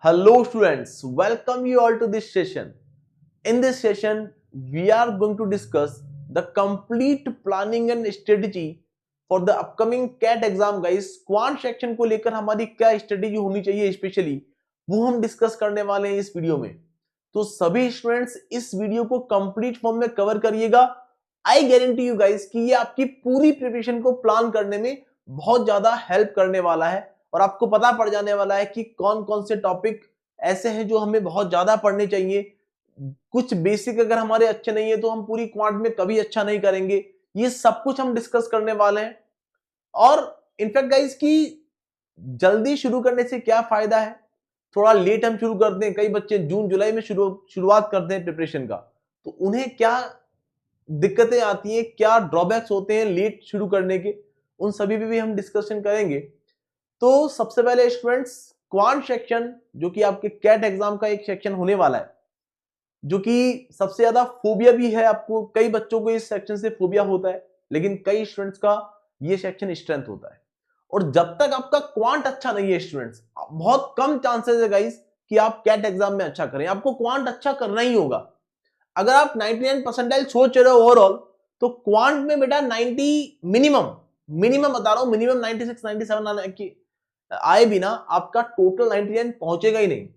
Hello students, welcome you all to this session. In this session, we are going to discuss the complete planning and strategy for the upcoming CAT exam guys. Quant section को लेकर हमारी क्या strategy होनी चाहिए specially वो हम discuss करने वाले हैं इस वीडियो में। तो सभी स्टूडेंट्स इस वीडियो को कंप्लीट फॉर्म में कवर करिएगा। आई गारंटी यू गाइस कि ये आपकी पूरी प्रिपरेशन को प्लान करने में बहुत ज्यादा हेल्प करने वाला है और आपको पता पड़ जाने वाला है कि कौन कौन से टॉपिक ऐसे हैं जो हमें बहुत ज्यादा पढ़ने चाहिए। कुछ बेसिक अगर हमारे अच्छे नहीं है तो हम पूरी क्वांट में कभी अच्छा नहीं करेंगे। ये सब कुछ हम डिस्कस करने वाले हैं। और इनफैक्ट गाइस की जल्दी शुरू करने से क्या फायदा है, थोड़ा लेट हम शुरू करते हैं। कई बच्चे जून जुलाई में शुरुआत करते हैं प्रिपरेशन का, तो उन्हें क्या दिक्कतें आती हैं, क्या ड्रॉबैक्स होते हैं लेट शुरू करने के, उन सभी पे भी हम डिस्कशन करेंगे। तो सबसे पहले स्टूडेंट्स क्वांट सेक्शन जो कि आपके कैट एग्जाम का एक सेक्शन होने वाला है, जो कि सबसे ज्यादा फोबिया भी है आपको। कई बच्चों को इस सेक्शन से फोबिया होता है, लेकिन कई स्टूडेंट्स का ये सेक्शन स्ट्रेंथ होता है। और जब तक आपका क्वांट अच्छा नहीं है स्टूडेंट्स, बहुत कम चांसेस है गाइस कि आप कैट एग्जाम में अच्छा करें। आपको क्वांट अच्छा करना ही होगा। अगर आप 99 परसेंटाइल सोच रहे हो ओवरऑल, तो क्वांट में बेटा 90 मिनिमम बता रहा हूं, मिनिमम 96 97 आए बिना आपका टोटल 99 पहुंचेगा ही नहीं।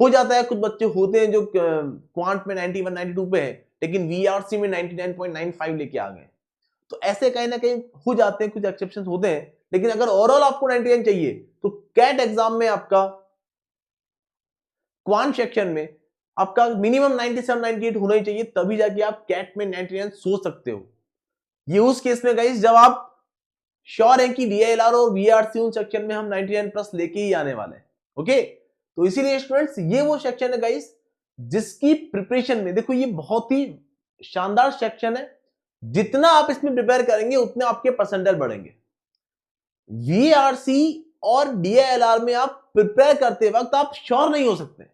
हो जाता है कुछ बच्चे होते हैं जो क्वांट में 91 92 पे है, लेकिन वीआरसी में 99.95 लेके आ गए। तो ऐसे कहीं ना कहीं हो जाते हैं, कुछ एक्सेप्शंस होते हैं। लेकिन अगर ओवरऑल आपको 99 चाहिए तो कैट एग्जाम में आपका क्वांट सेक्शन में आपका मिनिमम 97 98 होना ही चाहिए, तभी जाके आप कैट में 99 सोच सकते हो। ये उस केस में गाइस जब आप श्योर है कि डीएलआर और वीआरसी उन सेक्शन में हम 99 प्लस लेके ही आने वाले हैं। ओके, तो इसीलिए स्टूडेंट्स ये वो सेक्शन है गाइस जिसकी प्रिपरेशन में देखो ये बहुत ही शानदार सेक्शन है। जितना आप इसमें प्रिपेयर करेंगे उतने आपके परसेंटाइल बढ़ेंगे। वीआरसी और डीएलआर में आप प्रिपेयर करते वक्त आप श्योर नहीं हो सकते,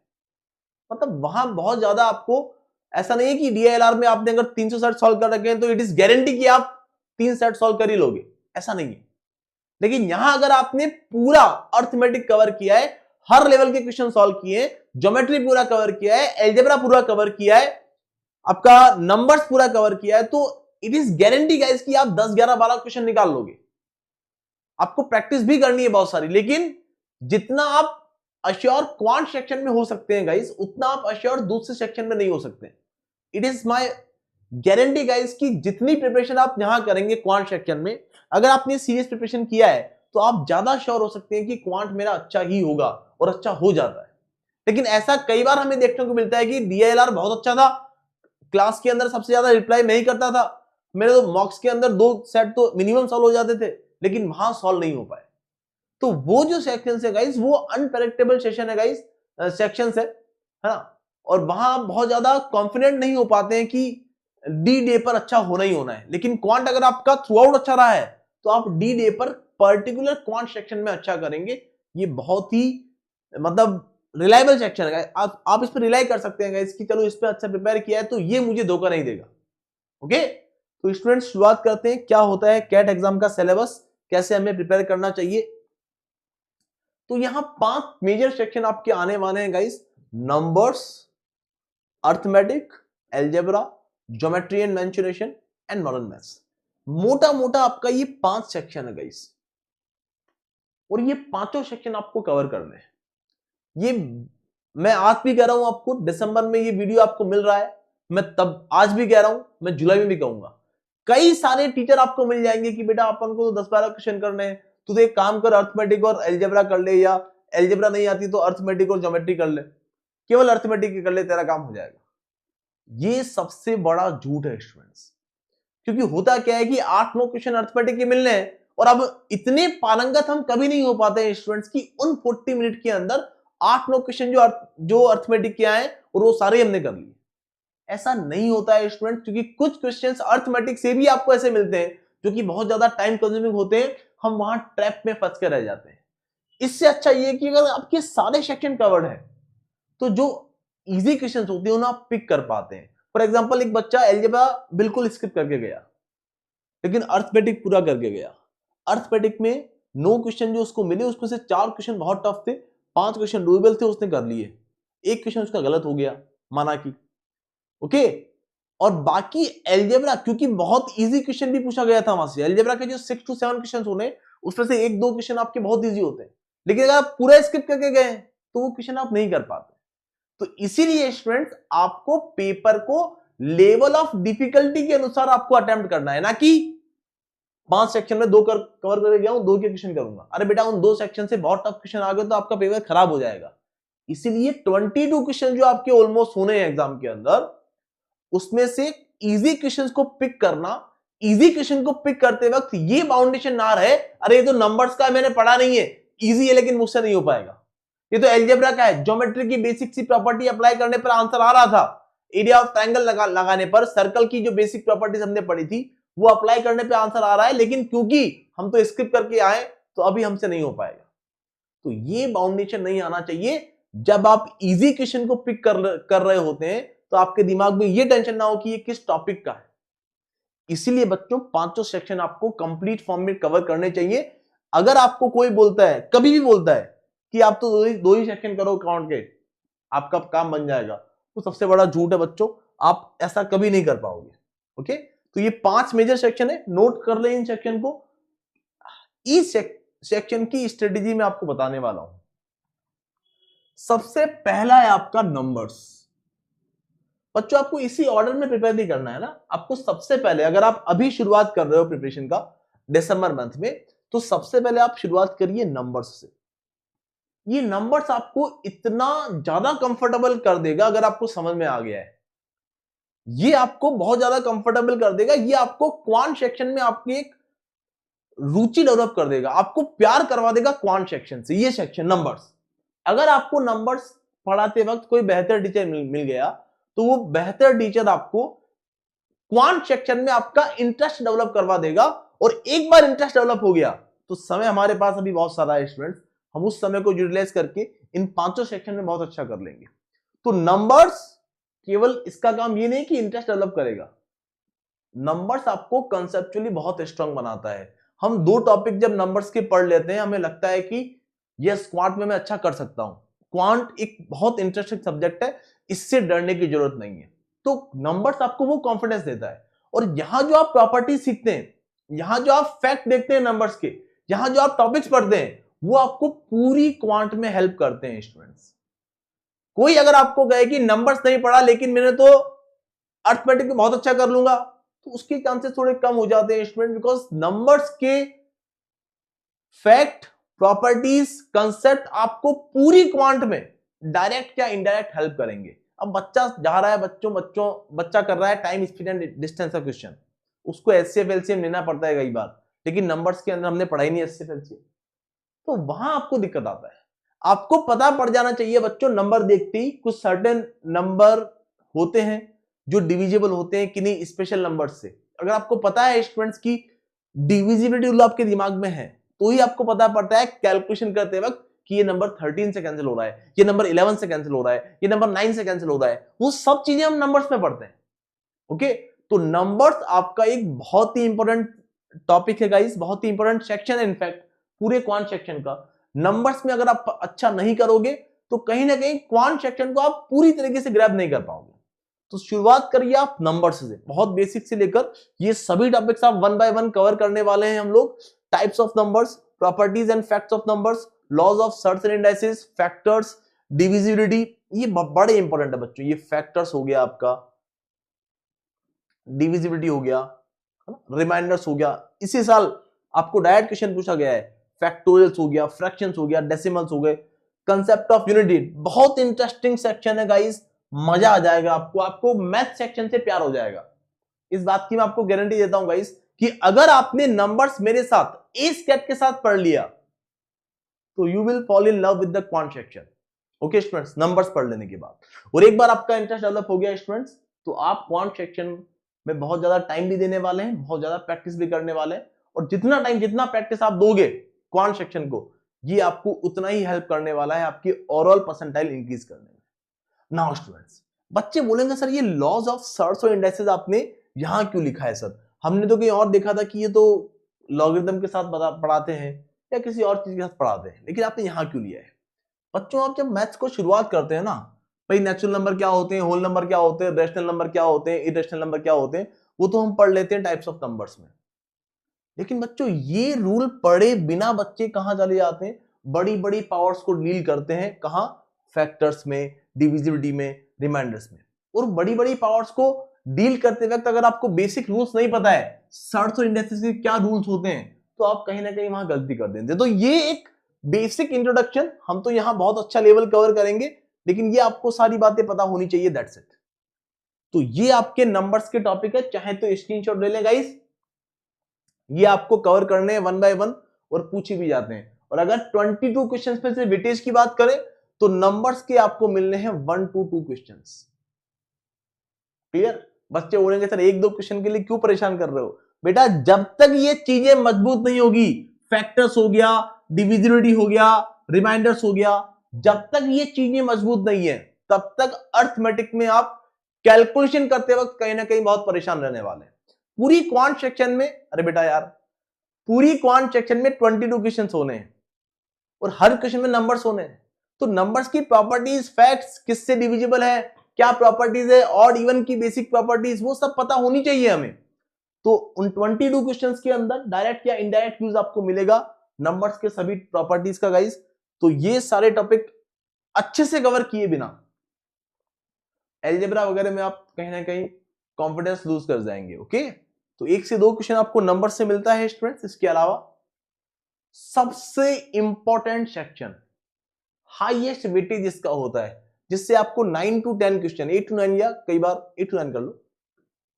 मतलब वहां बहुत ज्यादा आपको ऐसा नहीं है कि डीएलआर में आपने अगर 300 सेट सॉल्व कर रखे हैं तो इट इज गारंटी कि आप 3 सेट सॉल्व कर ही लोगे, ऐसा नहीं है। लेकिन यहां अगर आपने पूरा अर्थमेटिक कवर किया है, हर लेवल के क्वेश्चन सॉल्व किए, ज्योमेट्री पूरा कवर किया है, एल्जेब्रा पूरा कवर किया है, आपका नंबर्स पूरा कवर किया है, तो इट इज गारंटी गाइस कि आप 10 11 12 क्वेश्चन निकाल लोगे। आपको प्रैक्टिस भी करनी है बहुत सारी, लेकिन जितना आप अश्योर क्वांट सेक्शन में हो सकते हैं गाइस, उतना आप अश्योर दूसरे सेक्शन में नहीं हो सकते। It is my guarantee guys कि जितनी प्रिपरेशन आप यहां करेंगे क्वांट सेक्शन में, अगर आपने सीरियस प्रिपरेशन किया है तो आप ज्यादा श्योर हो सकते हैं कि क्वांट मेरा अच्छा ही होगा, और अच्छा हो जाता है। लेकिन ऐसा कई बार हमें देखने को मिलता है कि डीएलआर बहुत अच्छा था, क्लास के अंदर सबसे ज्यादा रिप्लाई मैं ही करता था, मेरे तो मॉक्स के अंदर 2 सेट तो मिनिमम सॉल्व हो जाते थे, लेकिन वहां सॉल्व नहीं हो पाए। तो वो जो सेक्शन है गाइस, वो अनप्रेडिक्टेबल सेशन है गाइस, सेक्शन है ना। और वहां आप बहुत ज्यादा कॉन्फिडेंट नहीं हो पाते हैं कि डी डे पर अच्छा होना ही होना है। लेकिन क्वांट अगर आपका थ्रू आउट अच्छा रहा है तो आप डी डे पर पर्टिकुलर क्वांट सेक्शन में अच्छा करेंगे। ये बहुत ही मतलब रिलायबल सेक्शन है, आप इस पर रिलाई कर सकते हैं गाइस कि चलो इस पर अच्छा प्रिपेयर किया है तो ये मुझे धोखा नहीं देगा। ओके, तो स्टूडेंट्स शुरुआत करते हैं क्या होता है कैट एग्जाम का सिलेबस, कैसे हमें प्रिपेयर करना चाहिए। तो यहां 5 मेजर सेक्शन आपके आने वाले हैं guys: numbers, arithmetic, algebra, geometry and mensuration and modern maths. मोटा मोटा आपका ये 5 सेक्शन है गाइस, और ये पांचों सेक्शन आपको कवर करने हैं। ये मैं आज भी कह रहा हूं आपको, दिसंबर में ये वीडियो आपको मिल रहा है, मैं तब आज भी कह रहा हूं, मैं जुलाई में भी कहूंगा। कई सारे टीचर आपको मिल जाएंगे कि बेटा अपन को तो 10-12 क्वेश्चन करने हैं, तो एक काम कर अर्थमेटिक और एल्जेब्रा कर ले, या एल्जेब्रा नहीं आती तो अर्थमेटिक और ज्योमेट्री कर ले, केवल अर्थमेटिक कर ले, तेरा काम हो जाएगा। ये सबसे बड़ा झूठ है स्टूडेंट्स। क्योंकि होता क्या है कि 8-9 क्वेश्चन अर्थमेटिक के मिलने हैं, और अब इतने पारंगत हम कभी नहीं हो पाते हैं स्टूडेंट्स की उन 40 मिनट के अंदर 8-9 क्वेश्चन जो अर्थमेटिक के आए और वो सारे हमने कर लिए। ऐसा नहीं होता है स्टूडेंट, क्योंकि कुछ क्वेश्चंस अर्थमेटिक से भी आपको ऐसे मिलते हैं जो कि बहुत ज्यादा टाइम कंज्यूमिंग होते हैं, हम वहां ट्रैप में फंस कर रह जाते हैं। इससे अच्छा ये कि अगर आपके सारे सेक्शन कवर्ड है तो जो इजी क्वेश्चंस होते हैं उन्हें आप पिक कर पाते हैं। फॉर एग्जांपल, एक बच्चा एल्जेब्रा बिल्कुल स्किप करके गया, लेकिन अर्थमेटिक पूरा करके गया। अर्थमेटिक में 9 क्वेश्चन जो उसको मिले उसमें से 4 क्वेश्चन बहुत टफ थे, 5 क्वेश्चन डूएबल थे, उसने कर लिए, एक क्वेश्चन उसका गलत हो गया, माना कि ओके। और बाकी एलजेब्रा, क्योंकि बहुत इजी क्वेश्चन भी पूछा गया था वहां से, एलजेब्रा के जो 6 to 7 क्वेश्चन होने, उसमें से 1-2 क्वेश्चन आपके बहुत इजी होते हैं, लेकिन अगर आप पूरा स्किप करके गए तो वो क्वेश्चन आप नहीं कर पाते। तो इसीलिए स्टूडेंट्स आपको पेपर को लेवल ऑफ डिफिकल्टी के अनुसार आपको अटेम्प्ट करना है, ना कि 5 सेक्शन में 2 कवर करके गया हूं, 2 के क्वेश्चन करूंगा। अरे बेटा उन 2 सेक्शन से बहुत टफ क्वेश्चन आ गए तो आपका पेपर खराब हो जाएगा। इसीलिए 22 क्वेश्चन जो आपके ऑलमोस्ट होने हैं एग्जाम के अंदर, उसमें से इजी क्वेश्चंस को पिक करना, इजी क्वेश्चन को पिक करते वक्त ये बाउंडेशन ना रहे, अरे ये तो नंबर्स का मैंने पढ़ा नहीं है, इजी है लेकिन मुझसे नहीं हो पाएगा, ये तो एल्जेब्रा का है, ज्योमेट्री की बेसिक सी प्रॉपर्टी अप्लाई करने पर आंसर आ रहा था, एरिया ऑफ ट्रायंगल लगाने पर सर्कल की जो बेसिक प्रॉपर्टीज हमने पढ़ी थी वो अप्लाई करने पे आंसर आ रहा है, लेकिन क्योंकि हम तो स्किप करके आए तो अभी हमसे नहीं हो पाएगा। तो ये बाउंडेशन नहीं आना चाहिए। जब आप इजी क्वेश्चन को पिक कर रहे होते हैं तो आपके दिमाग में ये टेंशन ना हो कि ये किस टॉपिक का है। इसीलिए बच्चों 5 सेक्शन आपको कंप्लीट फॉर्म में कवर करने चाहिए। अगर आपको कोई बोलता है, कभी भी बोलता है कि आप तो दो ही सेक्शन करो अकाउंट के, आपका काम बन जाएगा, तो सबसे बड़ा झूठ है बच्चों, आप ऐसा कभी नहीं कर पाओगे। ओके, तो ये 5 मेजर सेक्शन है, नोट कर ले इन सेक्शन को। इस सेक्शन की स्ट्रेटेजी में आपको बताने वाला हूं। सबसे पहला है आपका नंबर्स। बच्चों आपको इसी ऑर्डर में प्रिपेयर नहीं करना है ना, आपको सबसे पहले, अगर आप अभी शुरुआत कर रहे हो प्रिपरेशन का दिसंबर मंथ में, तो सबसे पहले आप शुरुआत करिए नंबर्स से। ये नंबर्स आपको इतना ज्यादा कंफर्टेबल कर देगा, अगर आपको समझ में आ गया है, ये आपको बहुत ज्यादा कंफर्टेबल कर देगा। ये आपको क्वांट सेक्शन में आपकी एक रुचि डेवलप कर देगा, आपको प्यार करवा देगा क्वांट सेक्शन से। ये सेक्शन नंबर्स, अगर आपको नंबर्स पढ़ाते वक्त कोई बेहतर टीचर मिल गया, तो वो बेहतर टीचर आपको क्वांट सेक्शन में आपका इंटरेस्ट डेवलप करवा देगा। और एक बार इंटरेस्ट डेवलप हो गया तो समय हमारे पास अभी बहुत सारा है स्टूडेंट्स, हम उस समय को यूटिलाइज करके इन 5 सेक्शन में बहुत अच्छा कर लेंगे। तो नंबर्स केवल इसका काम ये नहीं कि इंटरेस्ट डेवलप करेगा, नंबर्स आपको कंसेप्चुअली बहुत स्ट्रांग बनाता है। हम 2 टॉपिक जब नंबर्स के पढ़ लेते हैं, हमें लगता है कि यस क्वांट में मैं अच्छा कर सकता हूं, क्वांट एक बहुत इंटरेस्टिंग सब्जेक्ट है, इससे डरने की जरूरत नहीं है। तो नंबर्स आपको वो कॉन्फिडेंस देता है। और यहां जो आप प्रॉपर्टी सीखते हैं, यहां जो आप फैक्ट देखते हैं नंबर्स के, यहां जो आप टॉपिक्स पढ़ते हैं, वो आपको पूरी क्वांट में हेल्प करते हैं स्टूडेंट्स। कोई अगर आपको कहे कि नंबर्स नहीं पढ़ा लेकिन मैंने तो अर्थमेटिक में बहुत अच्छा कर लूंगा, तो उसके चांसेस थोड़े कम हो जाते हैं स्टूडेंट, बिकॉज नंबर्स के फैक्ट, प्रॉपर्टीज, कंसेप्ट आपको पूरी क्वांट में डायरेक्ट या इनडायरेक्ट हेल्प करेंगे। अब बच्चा जा रहा है, बच्चा कर रहा है टाइम स्पीड एंड डिस्टेंस का क्वेश्चन, उसको एचसीएफ एलसीएम लेना पड़ता है कई बार, लेकिन नंबर्स के अंदर हमने पढ़ाई नहीं एचसीएफ एलसीएम, तो वहां आपको दिक्कत आता है। आपको पता पड़ जाना चाहिए बच्चों, नंबर देखते ही कुछ सर्टेन नंबर होते हैं जो डिविजिबल होते हैं किन्हीं स्पेशल नंबर से। अगर आपको पता है स्टूडेंट्स की डिविजिबिलिटी रूल आपके दिमाग में है, तो ही आपको पता पड़ता है कैलकुलेशन करते वक्त कि ये नंबर 13 से कैंसिल हो रहा है, ये नंबर 11 से कैंसिल हो रहा है, ये नंबर 9 से कैंसिल हो रहा है, वो सब चीजें हम नंबर्स में पढ़ते हैं। ओके, तो नंबर्स आपका एक बहुत ही इंपॉर्टेंट टॉपिक है गाइस, बहुत ही इंपॉर्टेंट सेक्शन है इनफैक्ट पूरे क्वांट सेक्शन का। नंबर्स में अगर आप अच्छा नहीं करोगे तो कहीं ना कहीं क्वांट सेक्शन को आप पूरी तरीके से ग्रैब नहीं कर पाओगे। तो शुरुआत करिए आप नंबर्स से, बहुत बेसिक से लेकर ये सभी टॉपिक्स आप 1 बाय 1 कवर करने वाले हैं हम लोग। Types of numbers, properties and facts of numbers, laws of surds and indices, factors, divisibility, ये बड़े इंपॉर्टेंट है बच्चों। ये फैक्टर्स हो गया आपका, डिविजिबिलिटी हो गया, रिमाइंडर्स हो गया। इसी साल आपको डायरेक्ट क्वेश्चन पूछा गया है, फैक्टोरियल्स हो गया, फ्रैक्शंस हो गया, डेसिमल्स हो गए, कंसेप्ट ऑफ यूनिटी, बहुत इंटरेस्टिंग सेक्शन है गाइस, मजा आ जाएगा आपको, आपको मैथ सेक्शन से प्यार हो जाएगा। इस बात की मैं आपको गारंटी देता हूं गाइस कि अगर आपने नंबर्स मेरे साथ ए स्केट के साथ पढ़ लिया तो you will fall in love with the quant section. Okay students, numbers पढ़ लेने के बाद, और एक बार आपका इंटरेस्ट डेवलप हो गया स्टूडेंट्स, तो आप क्वांट सेक्शन में बहुत ज्यादा टाइम भी देने वाले हैं, बहुत ज्यादा प्रैक्टिस भी करने वाले हैं। और जितना टाइम, जितना प्रैक्टिस आप दोगे क्वांट सेक्शन को, ये आपको उतना ही हेल्प करने वाला है आपकी ओवरऑल परसेंटाइल इंक्रीज करने में। नाउ स्टूडेंट्स, बच्चे बोलेंगे सर ये लॉज ऑफ सर्च और इंडाइसेस आपने यहां क्यों लिखा है सर, हमने तो कहीं और देखा था कि ये तो लॉगरिथम के साथ पढ़ाते हैं या किसी और चीज के साथ पढ़ाते हैं, लेकिन आपने यहां क्यों लिया है? बच्चों आप जब मैथ्स को शुरुआत करते हैं ना, भाई नेचुरल नंबर क्या होते हैं, होल नंबर क्या होते हैं, रेशनल नंबर क्या होते हैं, इरेशनल नंबर क्या होते हैं, वो तो हम पढ़ लेते हैं टाइप्स ऑफ नंबर्स में। लेकिन बच्चों ये रूल पढ़े बिना बच्चे कहां चले जाते हैं, बड़ी बड़ी पावर्स को डील करते हैं, कहां, फैक्टर्स में, डिविजिबिलिटी में, रिमाइंडर्स में। और बड़ी बड़ी पावर्स को डील करते वक्त अगर आपको बेसिक रूल्स नहीं पता है, सर्ट्स और इंडेक्सेस के क्या रूल्स होते हैं, तो आप कहीं ना कहीं वहां गलती कर देते हैं। तो ये एक बेसिक इंट्रोडक्शन, हम तो यहां बहुत अच्छा लेवल कवर करेंगे, लेकिन ये आपको सारी बातें पता होनी चाहिए, दैट्स इट। तो ये आपके नंबर्स के टॉपिक है, चाहे तो स्क्रीनशॉट ले लें गाइस, ये आपको कवर करने हैं 1 बाय 1 और पूछे भी जाते हैं। और अगर 22 क्वेश्चंस में से वेटेज की बात करें तो नंबर्स के आपको मिलने हैं 1 to 2 क्वेश्चंस। क्लियर? बच्चे बोलेंगे सर एक दो क्वेश्चन के लिए क्यों परेशान कर रहे हो? बेटा जब तक ये चीजें मजबूत नहीं होगी, फैक्टर्स हो गया, डिविजिबिलिटी हो गया, रिमाइंडर्स हो गया, जब तक ये चीजें मजबूत नहीं है तब तक अर्थमेटिक में आप कैलकुलेशन करते वक्त कहीं ना कहीं बहुत परेशान रहने वाले हैं। पूरी क्वांट सेक्शन में, अरे बेटा यार, पूरी क्वांट सेक्शन में 22 क्वेश्चन होने हैं और हर क्वेश्चन में नंबर्स होने हैं। तो नंबर्स की प्रॉपर्टीज, फैक्ट्स, किससे डिविजिबल है, क्या प्रॉपर्टीज है, ऑड इवन की बेसिक प्रॉपर्टीज, वो सब पता होनी चाहिए हमें। तो उन 22 क्वेश्चंस के अंदर डायरेक्ट या इनडायरेक्ट यूज आपको मिलेगा नंबर्स के सभी प्रॉपर्टीज का गाइस। तो ये सारे टॉपिक अच्छे से कवर किए बिना अलजेब्रा वगैरह में आप कहीं ना कहीं कॉन्फिडेंस लूज कर जाएंगे। ओके, तो 1 से 2 क्वेश्चन आपको नंबर से मिलता है स्टूडेंट्स। इसके अलावा सबसे इंपॉर्टेंट सेक्शन, हाईएस्ट वेटेज इसका होता है, जिससे आपको 9 to 10 क्वेश्चन, 8 to 9 या कई बार 8 to 9 कर लो,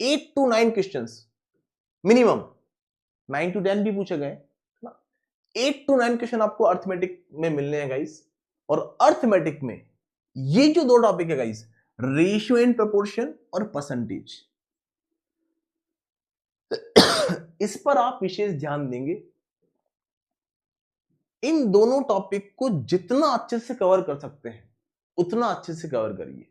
8 to 9 क्वेश्चंस मिनिमम, 9 to 10 भी पूछे गए, 8 to 9 क्वेश्चन आपको अर्थमेटिक में मिलने हैं गाइस। और अर्थमेटिक में ये जो दो टॉपिक है गाइस, रेशियो एंड प्रोपोर्शन और परसेंटेज, इस पर आप विशेष ध्यान देंगे। इन दोनों टॉपिक को जितना अच्छे से कवर कर सकते हैं उतना अच्छे से कवर करिए,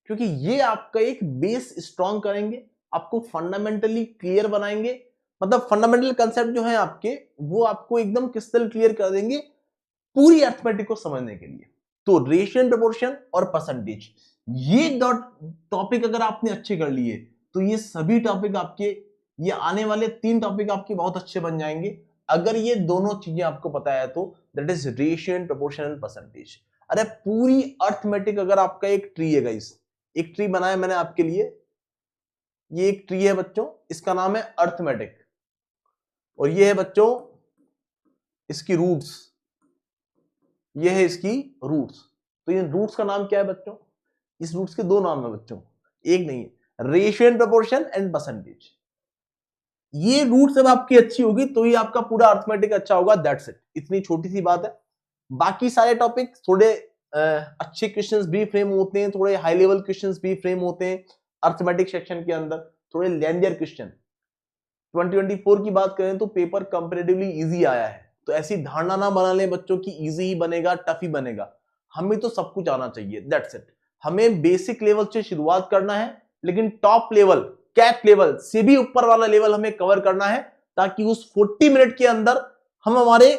क्योंकि ये आपका एक बेस स्ट्रॉन्ग करेंगे, आपको फंडामेंटली क्लियर बनाएंगे। मतलब फंडामेंटल कंसेप्ट जो है आपके, वो आपको एकदम क्रिस्टल क्लियर कर देंगे पूरी अर्थमेटिक को समझने के लिए। तो रेशियो एंड प्रोपोर्शन और परसेंटेज, ये टॉपिक अगर आपने अच्छे कर लिए तो ये सभी टॉपिक आपके, ये आने वाले 3 टॉपिक आपके बहुत अच्छे बन जाएंगे अगर ये दोनों चीजें आपको पता है तो। That is ratio and proportion and percentage. अरे पूरी अर्थमेटिक अगर आपका एक ट्री है गाइस, एक ट्री बनाया मैंने आपके लिए, ये एक ट्री है बच्चों, इसका नाम है अर्थमेटिक, और ये है बच्चों इसकी रूट्स, ये है इसकी रूट्स। तो ये रूट्स का नाम क्या है बच्चों? इस रूट्स के 2 नाम है बच्चों, एक नहीं है, ratio and proportion and percentage. ये रूट सब आपकी अच्छी होगी तो ही आपका पूरा अर्थमेटिक अच्छा होगा, दैट्स इट। इतनी छोटी सी बात है। बाकी सारे टॉपिक थोड़े अच्छे क्वेश्चंस भी फ्रेम होते हैं, थोड़े हाई लेवल क्वेश्चंस भी फ्रेम होते हैं अर्थमेटिक सेक्शन के अंदर, थोड़े लेंथियर क्वेश्चन। 2024 की बात करें तो पेपर कंपैरेटिवली इजी आया है, तो ऐसी धारणा ना बना लें बच्चों की इजी ही बनेगा, टफ ही बनेगा। हमें तो सब कुछ आना चाहिए, दैट्स इट। हमें बेसिक लेवल से शुरुआत करना है, लेकिन टॉप लेवल, कैट लेवल से भी ऊपर वाला लेवल हमें कवर करना है, ताकि उस 40 मिनट के अंदर हम हमारे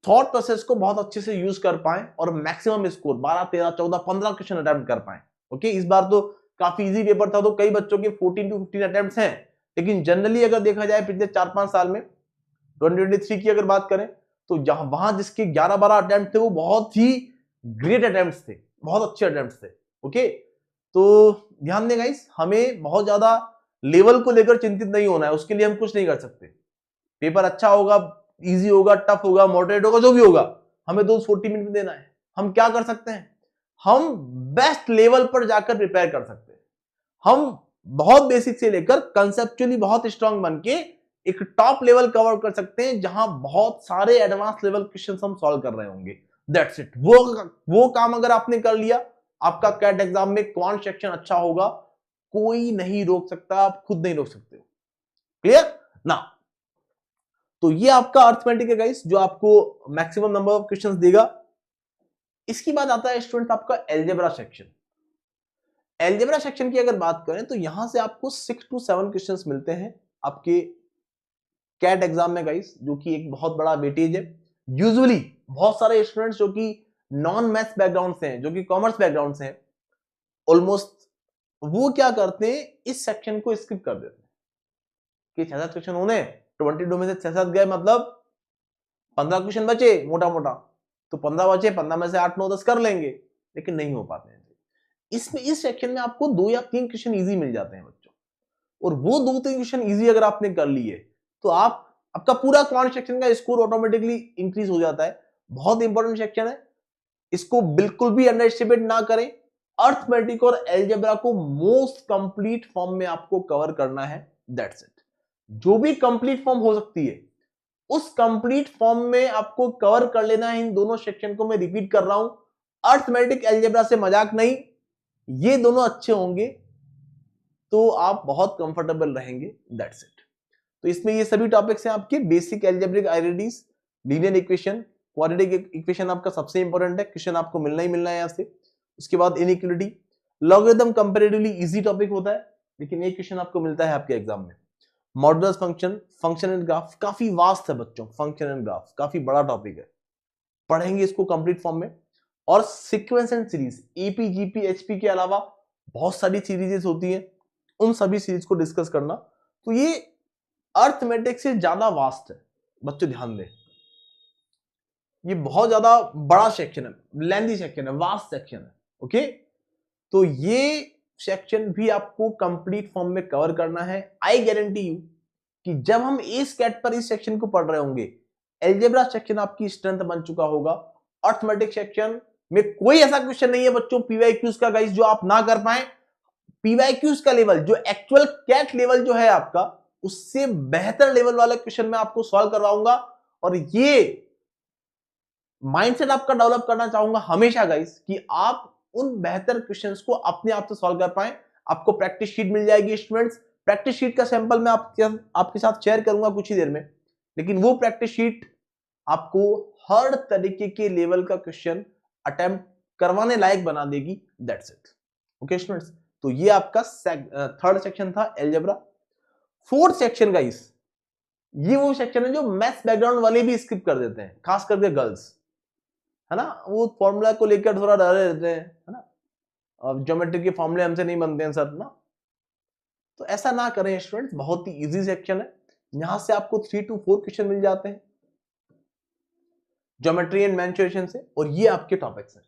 थॉट प्रोसेस को बहुत अच्छे से यूज कर पाए और मैक्सिमम स्कोर 12, 13, 14, 15 क्वेश्चन अटेम्प्ट कर पाए। ओके, इस बार तो काफी इजी पेपर था, तो कई बच्चों के 14 to 15 अटेम्प्ट्स हैं, लेकिन जनरली अगर देखा जाए पिछले 4-5 साल में 2023 की अगर बात करें तो जहां वहां जिसके 11-12 अटेम्प्ट थे वो बहुत ही ग्रेट अटेम्प्ट्स थे, बहुत अच्छे अटेम्प्ट्स थे। ओके, तो ध्यान दें गाइस, हमें बहुत ज्यादा लेवल को लेकर चिंतित नहीं होना है, उसके लिए हम कुछ नहीं कर सकते। पेपर अच्छा होगा, इजी होगा, टफ होगा, मॉडरेट होगा, जो भी होगा, हमें तो 40 मिनट में देना है। हम क्या कर सकते हैं? हम बेस्ट लेवल पर जाकर प्रिपेयर कर सकते हैं। हम बहुत बेसिक से लेकर कंसेप्चुअली बहुत स्ट्रांग बन के एक टॉप लेवल कवर कर सकते हैं, जहां बहुत सारे एडवांस लेवल क्वेश्चंस हम सॉल्व कर रहे होंगे, दैट्स इट। वो काम अगर आपने कर लिया, आपका कैट एग्जाम में क्वांट सेक्शन अच्छा होगा, कोई नहीं रोक सकता, आप खुद नहीं रोक सकते। क्लियर ना? तो ये आपका अर्थमेटिक है गाइस, जो आपको मैक्सिमम नंबर ऑफ क्वेश्चंस देगा। इसके बाद आता है स्टूडेंट आपका अलजेब्रा सेक्शन। अलजेब्रा सेक्शन की अगर बात करें तो यहां से आपको 6 to 7 क्वेश्चंस मिलते हैं आपके कैट एग्जाम में गाइस, जो कि एक बहुत बड़ा वेटेज है। यूजुअली बहुत सारे स्टूडेंट्स जो कि नॉन मैथ्स बैकग्राउंड से हैं, जो कि कॉमर्स बैकग्राउंड से हैं, ऑलमोस्ट वो क्या करते हैं, इस सेक्शन को स्किप कर देते हैं कि 6-7 क्वेश्चन होने, 22 में से 6-7 गए, मतलब 15 क्वेश्चन बचे मोटा मोटा, तो 15 बचे, 15 में से 8-9-10 कर लेंगे, लेकिन नहीं हो पाते हैं। इसमें इस सेक्शन में आपको 2 या 3 क्वेश्चन इजी मिल जाते हैं बच्चों, और वो 2-3 क्वेश्चन इजी अगर आपने कर लिए तो आपका पूरा क्वांट सेक्शन का स्कोर ऑटोमेटिकली इंक्रीज हो जाता है। बहुत इंपॉर्टेंट सेक्शन है, इसको बिल्कुल भी अंडर एस्टिमेट ना करें। अर्थमेटिक और एल्जेब्रा को मोस्ट कंप्लीट फॉर्म में आपको कवर करना है, दैट्स इट। जो भी कंप्लीट फॉर्म हो सकती है उस कंप्लीट फॉर्म में आपको कवर कर लेना है इन दोनों सेक्शन को। मैं रिपीट कर रहा हूं, अर्थमेटिक एल्जेब्रा से मजाक नहीं, ये दोनों अच्छे होंगे तो आप बहुत कंफर्टेबल रहेंगे, दैट्स इट। तो इसमें ये सभी टॉपिक्स हैं आपके, basic algebraic identities, linear equation, quadratic equation आपका सबसे इंपॉर्टेंट है, क्वेश्चन आपको मिलना ही मिलना है यहां से। उसके बाद inequality, logarithm comparatively easy topic होता है, लेकिन एक क्वेश्चन आपको मिलता है आपके एग्जाम में। Modulus function, function and graph, काफी वास्ट है बच्चों, फंक्शन एंड ग्राफ काफी बड़ा टॉपिक है, पढ़ेंगे इसको कंप्लीट फॉर्म में। और sequence and series, AP GP HP के अलावा बहुत सारी सीरीजेस होती हैं, उन सभी सीरीज को डिस्कस करना। तो ये अर्थमेटिक से ज्यादा वास्ट है बच्चों, ध्यान दें, ये बहुत ज्यादा बड़ा सेक्शन है, लेंथी सेक्शन है, वास्ट सेक्शन है, ओके। तो ये सेक्शन भी आपको कंप्लीट फॉर्म में कवर करना है। आई गारंटी यू कि जब हम ए स्कैट पर इस सेक्शन को पढ़ रहे होंगे, एल्जेब्रा सेक्शन आपकी स्ट्रेंथ बन चुका होगा। अर्थमेटिक सेक्शन में कोई ऐसा क्वेश्चन नहीं है बच्चों पीवाईक्यूज का गाइस जो आप ना कर पाए। पीवाईक्यूज का लेवल, जो एक्चुअल कैट लेवल जो है आपका, उससे बेहतर लेवल वाला क्वेश्चन मैं आपको सॉल्व करवाऊंगा। और ये माइंडसेट आपका डेवलप करना चाहूंगा हमेशा गाइस कि आप उन बेहतर क्वेश्चंस को अपने आप से सॉल्व कर पाए। आपको प्रैक्टिस शीट मिल जाएगी स्टूडेंट्स, प्रैक्टिस शीट का सैंपल मैं आपके साथ शेयर करूंगा कुछ ही देर में, लेकिन वो प्रैक्टिस शीट आपको हर तरीके के लेवल का क्वेश्चन अटेम्प्ट करवाने लायक बना देगी, दैट्स इट, ओके स्टूडेंट्स। तो ये आपका थर्ड सेक्शन था एल्जेब्रा। फोर्थ सेक्शन गाइस, ये वो सेक्शन है जो मैथ्स बैकग्राउंड वाले भी स्किप कर देते हैं, खास करके गर्ल्स, है ना, वो फॉर्मूला को लेकर थोड़ा डरे रहते हैं, है ना, अब ज्योमेट्री के फॉर्मूले हमसे नहीं बनते हैं सर ना। तो ऐसा ना करें स्टूडेंट्स, बहुत ही इजी सेक्शन है, यहां से आपको 3 to 4 क्वेश्चन मिल जाते हैं ज्योमेट्री एंड मेंसुरेशन से। और ये आपके टॉपिक्स हैं,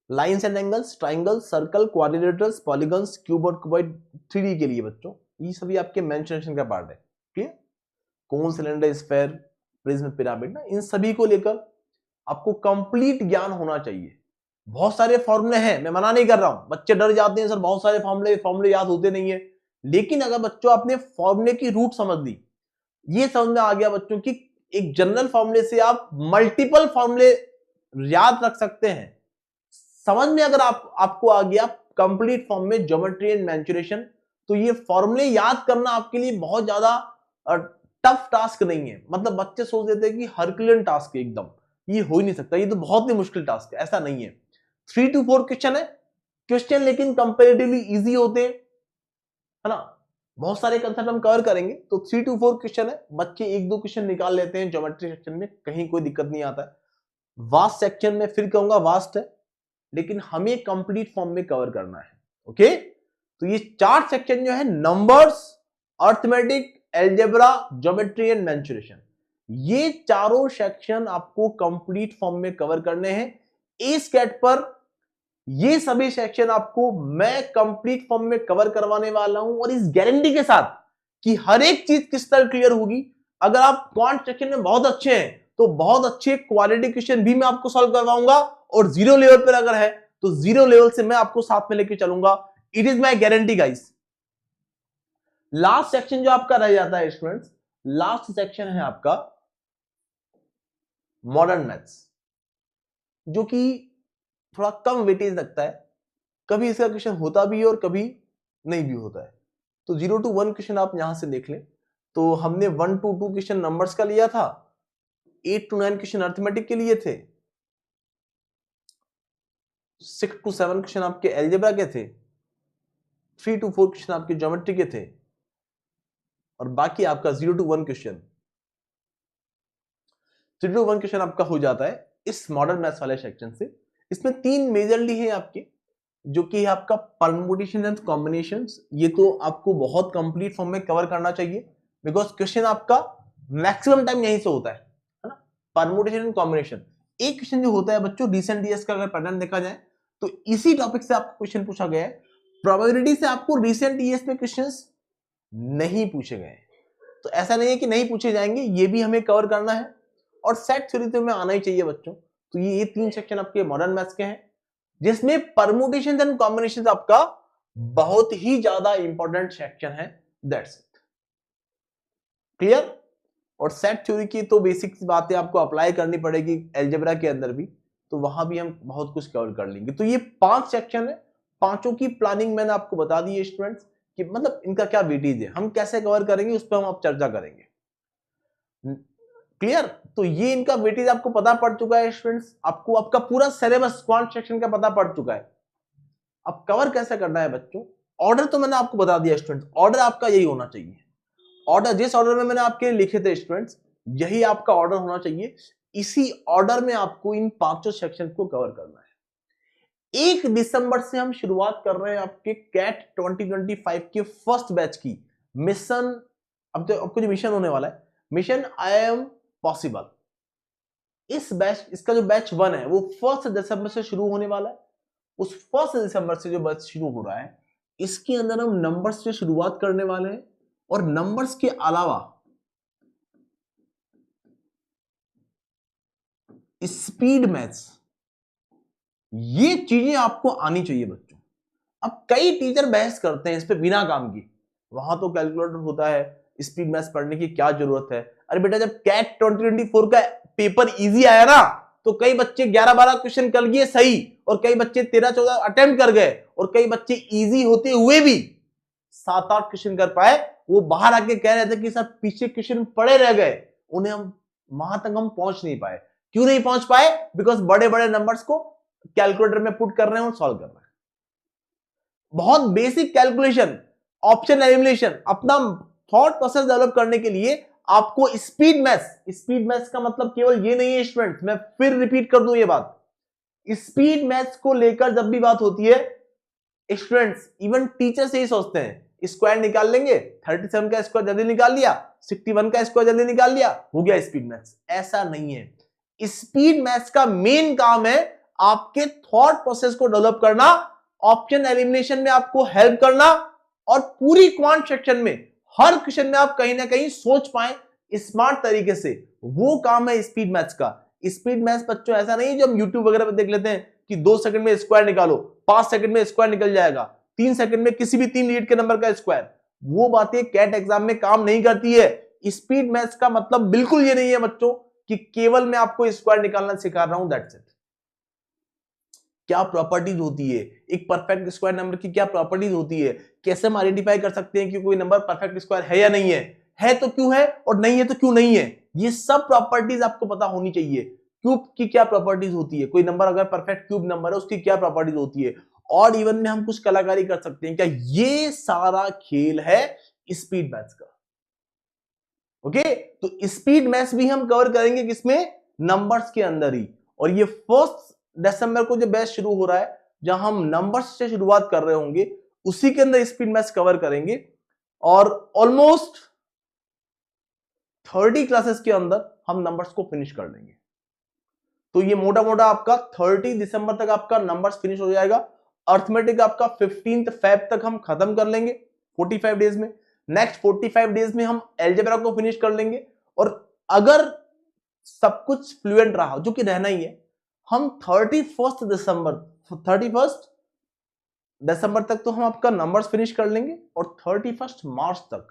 lines and angles, triangles, circle, quadrilaterals, polygons, cube और क्यूबॉइड 3D के लिए बच्चों ये सभी आपके मेंसुरेशन का पार्ट है, क्लियर। कोन, सिलेंडर, स्फेयर, प्रिज्म, पिरामिड ना, इन सभी को लेकर आपको कंप्लीट ज्ञान होना चाहिए। बहुत सारे फॉर्मूले हैं, मैं मना नहीं कर रहा हूं, बच्चे डर जाते हैं सर बहुत सारे फॉर्मूले याद होते नहीं है, लेकिन अगर बच्चों आपने फॉर्मूले की रूट समझ ली, ये समझ में आ गया बच्चों की एक जनरल फॉर्मूले से आप मल्टीपल फॉर्मूले याद रख सकते हैं, समझ में अगर आपको आ गया कंप्लीट फॉर्म में ज्योमेट्री एंड मेंसुरेशन, तो ये फॉर्मूले याद करना आपके लिए बहुत ज्यादा टफ टास्क नहीं है। मतलब बच्चे सोच देते हैं कि हरक्यूलियन टास्क है एकदम, ये हो ही नहीं सकता, ये तो बहुत ही मुश्किल टास्क है, ऐसा नहीं है। 3 to 4 क्वेश्चन है, क्वेश्चन लेकिन कंपैरेटिवली इजी होते हैं, है ना, बहुत सारे कंसेप्ट हम कवर करेंगे। तो 3 to 4 क्वेश्चन है, बच्चे 1-2 क्वेश्चन निकाल लेते हैं ज्योमेट्री सेक्शन में, कहीं कोई दिक्कत नहीं आता है। वास्ट सेक्शन में फिर कहूंगा वास्ट है, लेकिन हमें कंप्लीट फॉर्म में कवर करना है, ओके। तो ये 4 सेक्शन जो है, numbers, arithmetic, algebra, geometry and mensuration, ये चारों सेक्शन आपको कंप्लीट फॉर्म में कवर करने हैं। ए स्कैट पर ये सभी सेक्शन आपको मैं कंप्लीट फॉर्म में कवर करवाने वाला हूं, और इस गारंटी के साथ कि हर एक चीज किस तरह क्लियर होगी। अगर आप क्वांट सेक्शन में बहुत अच्छे हैं तो बहुत अच्छे क्वालिटी क्वेश्चन भी मैं आपको सॉल्व करवाऊंगा, और जीरो लेवल पर अगर है तो जीरो लेवल से मैं आपको साथ में लेके चलूंगा, it is my guarantee guys. Last section जो आपका रह जाता है स्टूडेंट्स, लास्ट सेक्शन है आपका मॉडर्न मैथ्स, जो कि थोड़ा कम वेटेज लगता है, कभी इसका क्वेश्चन होता भी है और कभी नहीं भी होता है। तो 0 to 1 क्वेश्चन आप यहां से देख लें, तो हमने 1 to 2 क्वेश्चन नंबर्स का लिया था, 8 to 9 क्वेश्चन अर्थमेटिक के लिए थे, 6 to 7 क्वेश्चन आपके एल्जेब्रा के थे, 3 to 4 क्वेश्चन आपके ज्योमेट्री के थे, और बाकी आपका 0 to 1 क्वेश्चन। 3 to 1 क्वेश्चन आपका हो जाता है इस मॉडर्न मैथ्स वाले सेक्शन से। इसमें 3 मेजरली हैं आपके, जो कि है आपका परमुटेशन एंड कॉम्बिनेशंस। ये तो आपको बहुत कंप्लीट फॉर्म में कवर करना चाहिए, बिकॉज क्वेश्चन आपका मैक्सिमम टाइम यहीं से होता है ना। परमुटेशन एंड कॉम्बिनेशन एक क्वेश्चन जो होता है बच्चों, रिसेंट ईयर्स का अगर पैटर्न देखा जाए तो इसी टॉपिक से आपको क्वेश्चन पूछा गया है। प्रोबेबिलिटी से आपको रिसेंट ईयर्स में क्वेश्चंस नहीं पूछे गए, तो ऐसा नहीं है कि नहीं पूछे जाएंगे, ये भी हमें कवर करना है। और सेट थ्योरी तो हमें आना ही चाहिए बच्चों। तो ये 3 सेक्शन आपके मॉडर्न मैथ्स के हैं, जिसमें परमुटेशन एंड कॉम्बिनेशन आपका बहुत ही ज्यादा इंपॉर्टेंट सेक्शन है। That's it, clear. और सेट थ्योरी की तो बेसिक बातें आपको अप्लाई करनी पड़ेगी अलजेब्रा के अंदर भी, तो वहां भी हम बहुत कुछ कवर कर लेंगे। तो ये 5 सेक्शन है, पांचों की प्लानिंग मैंने आपको बता दी है स्टूडेंट्स, कि मतलब इनका क्या वेटेज है, हम कैसे कवर करेंगे उस पर हम अब चर्चा करेंगे। क्लियर। तो ये इनका वेटेज आपको पता पड़ चुका है स्टूडेंट्स, आपको आपका पूरा सिलेबस क्वांट सेक्शन का पता पड़ चुका है। अब कवर कैसे करना है बच्चों, ऑर्डर तो मैंने आपको बता दिया स्टूडेंट्स, ऑर्डर आपका यही होना चाहिए। ऑर्डर जिस ऑर्डर में मैंने आपके लिए लिखे थे स्टूडेंट्स, यही आपका ऑर्डर होना चाहिए। इसी ऑर्डर में आपको इन पांचों सेक्शन को कवर करना है। 1 दिसंबर से हम शुरुआत कर रहे हैं आपके कैट 2025 के फर्स्ट बैच की मिशन। अब तो आपको जो मिशन होने वाला है, मिशन आई एम पॉसिबल, इस बैच, इसका जो बैच 1 है वो 1 दिसंबर से शुरू होने वाला है। उस 1 दिसंबर से जो बैच शुरू हो रहा है, इसके अंदर हम नंबर्स से शुरुआत करने वाले हैं, और नंबर्स के अलावा स्पीड मैथ्स, ये चीजें आपको आनी चाहिए बच्चों। अब कई टीचर बहस करते हैं इस पे बिना काम की, वहां तो कैलकुलेटर होता है, स्पीड मैथ्स पढ़ने की क्या जरूरत है। अरे बेटा, जब कैट 2024 का पेपर इजी आया ना, तो कई बच्चे 11-12 क्वेश्चन कर लिए सही, और कई बच्चे 13-14 अटेम्प्ट कर गए, और कई बच्चे इजी होते हुए भी 7-8 क्वेश्चन कर पाए। वो बाहर आके कह रहे थे कि सर पीछे क्वेश्चन पड़े रह गए, उन्हें हम वहां तक हम पहुंच नहीं पाए। क्यों नहीं पहुंच पाए? बिकॉज बड़े बड़े नंबर्स को कैलकुलेटर में पुट कर रहे हैं और सॉल्व कर रहे हैं। बहुत बेसिक कैलकुलेशन, ऑप्शन एलिमिनेशन, अपना थॉट प्रोसेस डेवलप करने के लिए आपको स्पीड मैथ्स का मतलब केवल ये नहीं है स्टूडेंट्स, मैं फिर रिपीट कर दूं ये बात। स्पीड मैथ्स को लेकर जब भी बात होती है स्टूडेंट्स, इवन टीचर से ही सोचते हैं स्क्वायर निकाल लेंगे, 37 का स्क्वायर जल्दी निकाल लिया, 61 का स्क्वायर जल्दी निकाल लिया, हो गया स्पीड मैथ्स। ऐसा नहीं है। स्पीड मैथ्स का मेन काम है आपके थॉट प्रोसेस को डेवलप करना, ऑप्शन एलिमिनेशन में आपको हेल्प करना, और पूरी क्वांट सेक्शन में हर क्वेश्चन में आप कहीं ना कहीं सोच पाए स्मार्ट तरीके से, वो काम है स्पीड मैथ्स का। स्पीड मैथ्स बच्चों ऐसा नहीं है जो हम यूट्यूब वगैरह पे देख लेते हैं कि 2 सेकंड में स्क्वायर निकालो, 5 सेकंड में स्क्वायर निकल जाएगा, 3 सेकंड में किसी भी 3 डिजिट के नंबर का स्क्वायर। वो बातें कैट एग्जाम में काम नहीं करती है। स्पीड मैथ्स का मतलब बिल्कुल ये नहीं है बच्चों कि केवल मैं आपको स्क्वायर निकालना सिखा रहा हूं, दैट्स इट। क्या प्रॉपर्टीज होती है एक परफेक्ट स्क्वायर नंबर की, क्या प्रॉपर्टीज होती है, कैसे हम आइडेंटिफाई कर सकते हैं कि कोई नंबर परफेक्ट स्क्वायर है या नहीं है तो क्यों है, और नहीं है तो क्यों नहीं है, ये सब प्रॉपर्टीज आपको पता होनी चाहिए। क्यूब की क्या प्रॉपर्टीज होती है, कोई नंबर अगर परफेक्ट क्यूब नंबर है उसकी क्या प्रॉपर्टीज होती है, और इवन में हम कुछ कलाकारी कर सकते हैं क्या, ये सारा खेल है स्पीड मैथ्स का। ओके, तो स्पीड मैथ्स भी हम कवर करेंगे किसमें, नंबर्स के अंदर ही। और ये 1 दिसंबर को जो बैच शुरू हो रहा है, जहां हम नंबर्स से शुरुआत कर रहे होंगे, उसी के अंदर स्पीड मैथ्स कवर करेंगे, और ऑलमोस्ट 30 क्लासेस के अंदर हम नंबर्स को फिनिश कर देंगे। तो ये मोटा मोटा आपका 30 दिसंबर तक आपका नंबर्स फिनिश हो जाएगा। अर्थमेटिक आपका 15 फेब तक हम खत्म कर लेंगे 45 डेज में। नेक्स्ट 45 डेज में हम एलजेब्रा को फिनिश कर लेंगे, और अगर सब कुछ फ्लुएंट रहा, जो कि रहना ही है, हम 31 दिसंबर तक तो हम आपका नंबर्स फिनिश कर लेंगे, और 31 मार्च तक,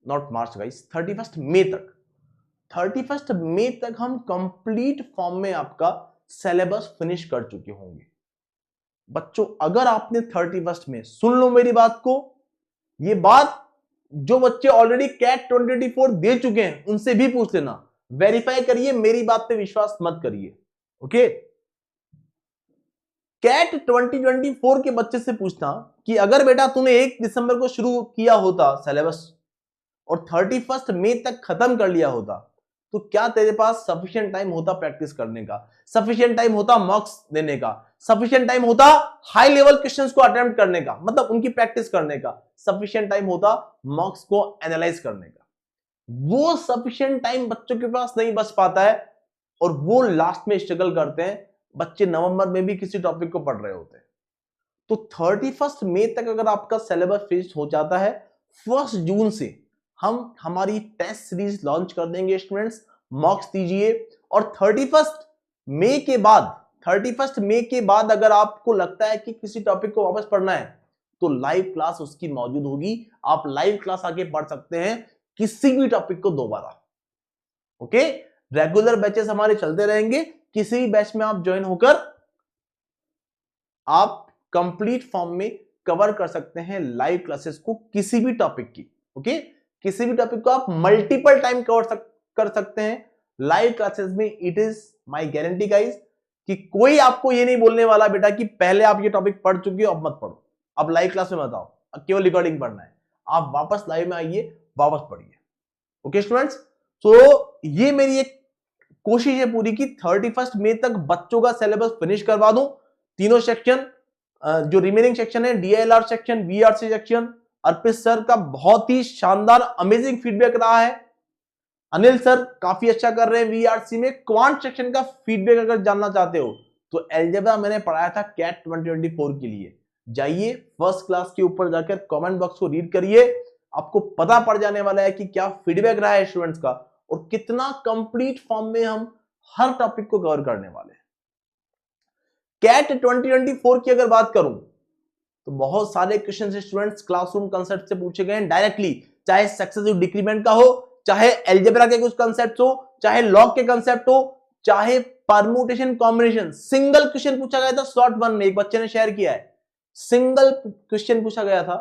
नॉट मार्च गाइस, 31 मई तक, 31 मई तक हम कंप्लीट फॉर्म में आपका सिलेबस फिनिश कर चुके होंगे। बच्चों अगर आपने 31 में, सुन लो मेरी बात को, ये बात जो बच्चे ऑलरेडी कैट 2024 दे चुके हैं उनसे भी पूछ लेना, वेरीफाई करिए, मेरी बात पे विश्वास मत करिए। ओके, कैट 2024 के बच्चे से पूछना कि अगर बेटा तूने 1 दिसंबर को शुरू किया होता सिलेबस और 31 मई तक खत्म कर लिया होता, तो क्या तेरे पास सफिशिएंट टाइम होता प्रैक्टिस करने का, सफिशिएंट टाइम होता मॉक्स देने का, सफिशिएंट टाइम होता हाई लेवल क्वेश्चंस को अटेम्प्ट करने का, मतलब उनकी प्रैक्टिस करने का, सफिशिएंट टाइम होता मॉक्स को एनालाइज करने का। वो सफिशिएंट टाइम बच्चों के पास नहीं बच पाता है और वो लास्ट में स्ट्रगल करते हैं। बच्चे नवंबर में भी किसी टॉपिक को पढ़ रहे होते हैं। तो 31 मई तक अगर आपका सिलेबस फिनिश हो जाता है, 1 जून से हम हमारी टेस्ट सीरीज लॉन्च कर देंगे स्टूडेंट्स, मॉक्स दीजिए। और 31 मई के बाद अगर आपको लगता है कि किसी टॉपिक को वापस पढ़ना है तो लाइव क्लास उसकी मौजूद होगी, आप लाइव क्लास आके पढ़ सकते हैं किसी भी टॉपिक को दोबारा। ओके, रेगुलर बैचेस हमारे चलते रहेंगे, किसी भी बैच में आप ज्वाइन होकर आप कंप्लीट फॉर्म में कवर कर सकते हैं लाइव क्लासेस को किसी भी टॉपिक की। ओके, किसी भी टॉपिक को आप मल्टीपल टाइम कर सकते हैं लाइव क्लासेस में। It is my guarantee guys कि कोई आपको ये नहीं बोलने वाला बेटा कि पहले आप ये टॉपिक पढ़ चुके हो अब मत पढ़ो, अब लाइव क्लास में मत आओ, केवल रिकॉर्डिंग पढ़ना है। आप वापस लाइव में आइए, वापस पढ़िए। ओके स्टूडेंट्स, तो ये मेरी एक कोशिश है पूरी की 31 मई तक बच्चों का सिलेबस फिनिश करवा दूं। तीनों सेक्शन, जो रिमेनिंग सेक्शन है, डीएलआर सेक्शन, वीआरसी सेक्शन, अर्पित सर का बहुत ही शानदार अमेजिंग फीडबैक रहा है। अनिल सर काफी अच्छा कर रहे हैं वीआरसी में। क्वांट सेक्शन का फीडबैक अगर जानना चाहते हो तो एलजेब्रा मैंने पढ़ाया था कैट 2024 के लिए, जाइए फर्स्ट क्लास के ऊपर जाकर कमेंट बॉक्स को रीड करिए, आपको पता पड़ जाने वाला है कि क्या फीडबैक रहा है स्टूडेंट्स का और कितना कंप्लीट फॉर्म में हम हर टॉपिक को कवर करने वाले हैं। कैट 2024 की अगर बात करूं तो बहुत सारे क्वेश्चन स्टूडेंट्स क्लासरूम कंसेप्ट से पूछे गए हैं डायरेक्टली, चाहे सक्सेसिव डिक्रीमेंट का हो, चाहे एल्जेब्रा के कुछ कंसेप्ट हो, चाहे लॉग के कंसेप्ट हो, चाहे परम्यूटेशन कॉम्बिनेशन। सिंगल क्वेश्चन पूछा गया था शॉर्ट वन में, एक बच्चे ने शेयर किया है, सिंगल क्वेश्चन पूछा गया था,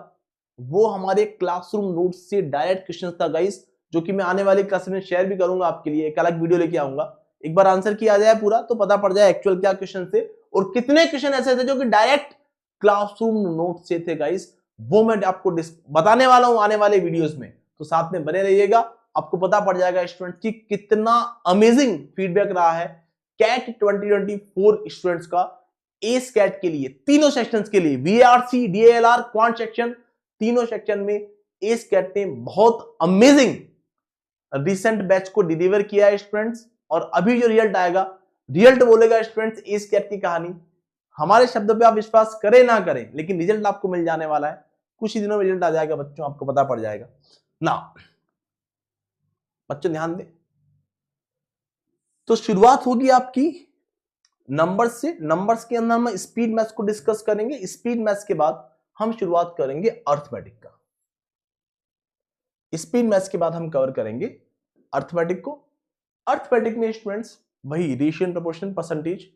वो हमारे क्लासरूम नोट्स से डायरेक्ट क्वेश्चन था गाइस, जो कि मैं आने वाली क्लास में शेयर भी करूंगा आपके लिए, एक अलग वीडियो लेके आऊंगा। एक बार आंसर किया जाए पूरा तो पता पड़ जाए एक्चुअल क्या क्वेश्चन थे और कितने क्वेश्चन ऐसे थे जो कि डायरेक्ट क्लासरूम नोट से थे गाइस, वो मैं आपको बताने वाला हूं आने वाले वीडियोस में। तो साथ में बने रहिएगा, आपको पता पड़ जाएगा स्टूडेंट्स की कितना अमेजिंग फीडबैक रहा है कैट 2024 स्टूडेंट्स का। ए स्कैट के लिए तीनों सेक्शंस के लिए, वीआरसी, डीएलआर, क्वांट सेक्शन, तीनों सेक्शन में ए स्कैट ने बहुत अमेजिंग रिसेंट बैच को डिलीवर किया है स्टूडेंट्स। और अभी जो रिजल्ट आएगा, रिजल्ट बोलेगा स्टूडेंट्स ए स्कैट की कहानी। हमारे शब्दों पे आप विश्वास करें ना करें, लेकिन रिजल्ट आपको मिल जाने वाला है, कुछ ही दिनों में रिजल्ट आ जाएगा बच्चों, आपको पता पड़ जाएगा ना। बच्चों ध्यान दें, तो शुरुआत होगी आपकी नंबर्स से। नंबर्स के अंदर हम स्पीड मैथ्स को डिस्कस करेंगे, स्पीड मैथ्स के बाद हम शुरुआत करेंगे अर्थमेटिक का। स्पीड मैथ्स के बाद हम कवर करेंगे अर्थमेटिक को। अर्थमेटिक में स्टूडेंट्स वही रेशियो, प्रोपोर्शन, परसेंटेज,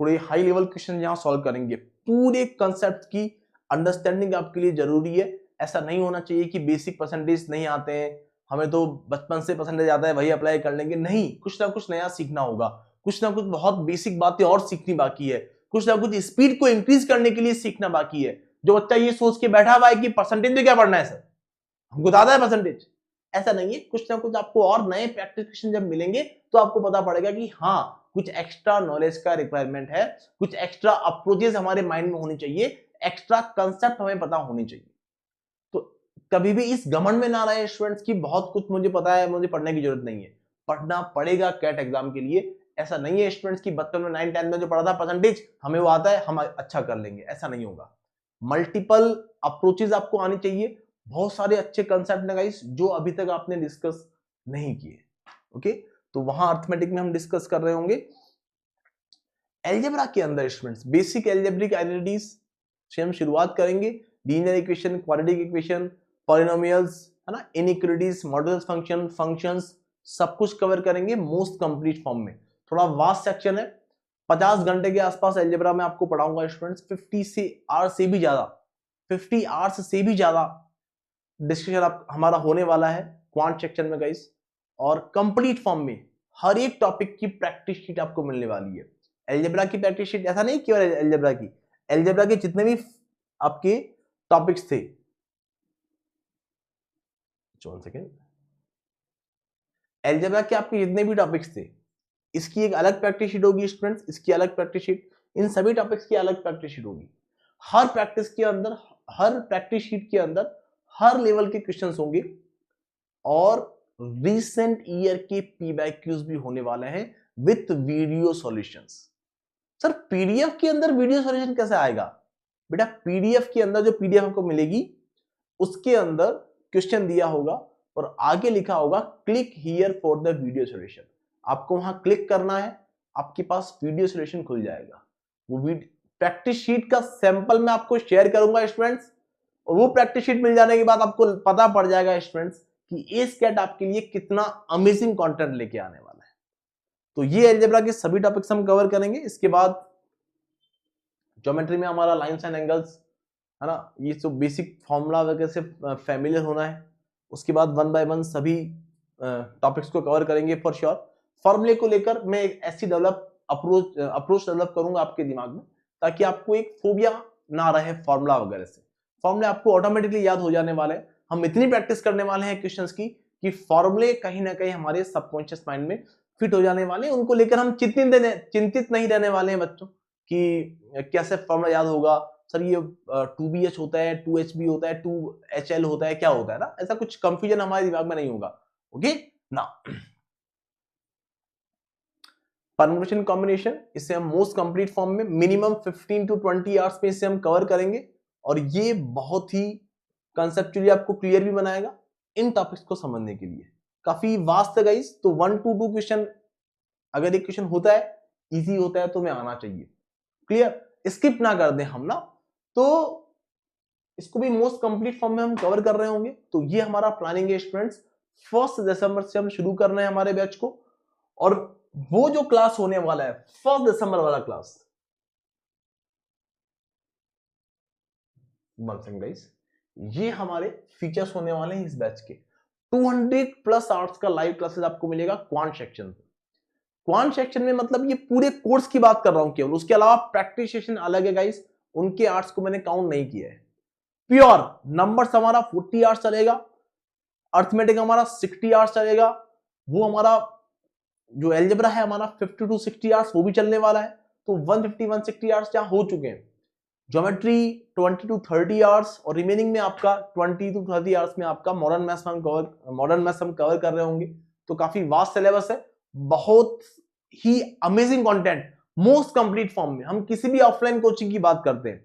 थोड़े हाई लेवल क्वेश्चन यहां सॉल्व करेंगे। पूरे कंसेप्ट की अंडरस्टैंडिंग आपके लिए जरूरी है। ऐसा नहीं होना चाहिए कि बेसिक परसेंटेज नहीं आते हैं, हमें तो बचपन से परसेंटेज आता है वही अप्लाई कर लेंगे, नहीं, कुछ ना कुछ नया सीखना होगा, कुछ ना कुछ बहुत बेसिक बातें और सीखनी बाकी है, कुछ ना कुछ स्पीड को इंक्रीज करने के लिए सीखना बाकी है। जो बच्चा ये सोच के बैठा हुआ है कि परसेंटेज में क्या पढ़ना है सर, हमको तो आता है परसेंटेज, ऐसा नहीं है। कुछ ना कुछ आपको और नए प्रैक्टिस क्वेश्चन जब मिलेंगे तो आपको पता पड़ेगा कि हाँ, कुछ एक्स्ट्रा नॉलेज का रिक्वायरमेंट है, कुछ एक्स्ट्रा अप्रोचेस हमारे माइंड में होनी चाहिए, एक्स्ट्रा कंसेप्ट हमें पता होनी चाहिए। तो कभी भी इस घमंड में ना रहे स्टूडेंट्स की बहुत कुछ मुझे पता है, मुझे पढ़ने की जरूरत नहीं है। पढ़ना पड़ेगा कैट एग्जाम के लिए। ऐसा नहीं है स्टूडेंट्स की बचपन में 9 10 में जो पढ़ा था परसेंटेज हमें वो आता है, हम अच्छा कर लेंगे, ऐसा नहीं होगा। मल्टीपल अप्रोचेस आपको आनी चाहिए, बहुत सारे अच्छे कंसेप्ट हैं गाइस जो अभी तक आपने डिस्कस नहीं किए। ओके, तो वहां अर्थमेटिक में हम डिस्कस कर रहे होंगे। एल्जेब्रा के अंदर स्टूडेंट्स बेसिक एल्जेब्रिक आइडेंटिटीज से हम शुरुआत करेंगे। Linear equation, quadratic equation, polynomials, है ना, इनइक्वालिटीज, मॉडल्स, फंक्शंस, सब कुछ कवर करेंगे मोस्ट कंप्लीट फॉर्म में। थोड़ा वास्ट सेक्शन है, 50 घंटे के आसपास एल्जेब्रा में आपको पढ़ाऊंगा स्टूडेंट्स। 50 से भी ज्यादा, 50 आवर्स से भी ज्यादा डिस्कशन हमारा होने वाला है क्वांट सेक्शन में गाइस। और कंप्लीट फॉर्म में हर एक टॉपिक की प्रैक्टिस शीट आपको मिलने वाली है। एल्जेब्रा की प्रैक्टिस शीट, ऐसा नहीं केवल एल्जेब्रा की, एल्जेब्रा के जितने भी आपके टॉपिक्स थे, सेकेंड, अलजेब्रा के आपके जितने भी टॉपिक्स थे, इसकी एक अलग प्रैक्टिस शीट होगी स्टूडेंट्स, इसकी अलग प्रैक्टिस शीट, इन सभी टॉपिक्स की अलग प्रैक्टिस शीट होगी। हर प्रैक्टिस के अंदर, हर प्रैक्टिस शीट के अंदर हर लेवल के क्वेश्चंस होंगे और रिसेंट ईयर के पीवाईक्यूज भी होने वाले हैं with video solutions. Sir PDF के अंदर वीडियो सॉल्यूशन कैसे आएगा? बेटा पीडीएफ के अंदर जो पीडीएफ आपको मिलेगी उसके अंदर क्वेश्चन दिया होगा और आगे लिखा होगा click here for the video solution. आपको वहां क्लिक करना है, आपके पास वीडियो सॉल्यूशन खुल जाएगा। वो प्रैक्टिस शीट का सैंपल मैं आपको शेयर करूंगा स्टूडेंट्स, और वो प्रैक्टिस शीट मिल जाने के बाद आपको पता पड़ जाएगा स्टूडेंट्स कि एस्केट आपके लिए कितना अमेजिंग कंटेंट लेके आने वाला है। तो ये अलजेब्रा के सभी टॉपिक्स हम कवर करेंगे। इसके बाद ज्योमेट्री में हमारा लाइंस एंड एंगल्स है ना, ये जो बेसिक फॉर्मूला वगैरह से फैमिलियर होना है। उसके बाद 1 बाय 1 सभी टॉपिक्स को कवर करेंगे फॉर श्योर। फॉर्मूले को लेकर मैं एक ऐसी अप्रोच डेवलप करूंगा आपके दिमाग में, ताकि आपको एक फोबिया ना रहे फॉर्मूला वगैरह से। फॉर्मूले आपको ऑटोमेटिकली याद हो जाने वाले हैं। हम इतनी प्रैक्टिस करने वाले हैं क्वेश्चंस की कि फॉर्मूले कहीं ना कहीं हमारे सबकॉन्शियस माइंड में फिट हो जाने वाले हैं। उनको लेकर हम चिंतित नहीं रहने वाले हैं बच्चों कि कैसे फॉर्मूला याद होगा, सर ये 2BH होता है, 2HB होता है, 2HL होता है, क्या होता है ना, ऐसा कुछ कंफ्यूजन हमारे दिमाग में नहीं होगा। ओके ना, परम्यूटेशन कॉम्बिनेशन, इसे हम मोस्ट कंप्लीट फॉर्म में मिनिमम 15 to 20 आवर्स में इसे हम कवर करेंगे और ये बहुत ही कंसेप्चुअली आपको क्लियर भी बनाएगा इन टॉपिक्स को समझने के लिए। काफी वास्ट है गाइस, तो 1 to 2 क्वेश्चन अगर एक क्वेश्चन होता है, इजी होता है, तो मैं आना चाहिए। क्लियर, स्किप ना कर दें हम ना, तो इसको भी मोस्ट कंप्लीट फॉर्म में हम कवर कर रहे होंगे। तो ये हमारा प्लानिंग है स्टूडेंट्स। 1 दिसंबर से हम शुरू कर रहे हैं हमारे बैच को, और वो जो क्लास होने वाला है 1 दिसंबर वाला क्लास, गाइस ये हमारे फीचर्स होने वाले हैं इस बैच के। 200+ आवर्स का लाइव क्लासेस आपको मिलेगा क्वांट सेक्शन में। क्वांट सेक्शन में मतलब ये पूरे कोर्स की बात कर रहा हूं केवल, उसके अलावा प्रैक्टिस सेशन अलग है गाइस, उनके आवर्स को मैंने काउंट नहीं किया है। प्योर नंबर्स हमारा 40 आवर्स चलेगा, अर्थमेटिक हमारा 60 आवर्स चलेगा, वो हमारा जो अलजेब्रा है हमारा 50 to 60 आवर्स वो भी चलने वाला है। तो 150-160 आवर्स जहां हो चुके हैं। ज्योमेट्री 20 to 30 आवर्स और रिमेनिंग में आपका 20 to 30 आवर्स में आपका मॉडर्न मैथ्स हम कवर कर रहे होंगे। तो काफी वास्ट सिलेबस है, बहुत ही amazing content, most complete form में। हम किसी भी ऑफलाइन कोचिंग की बात करते हैं,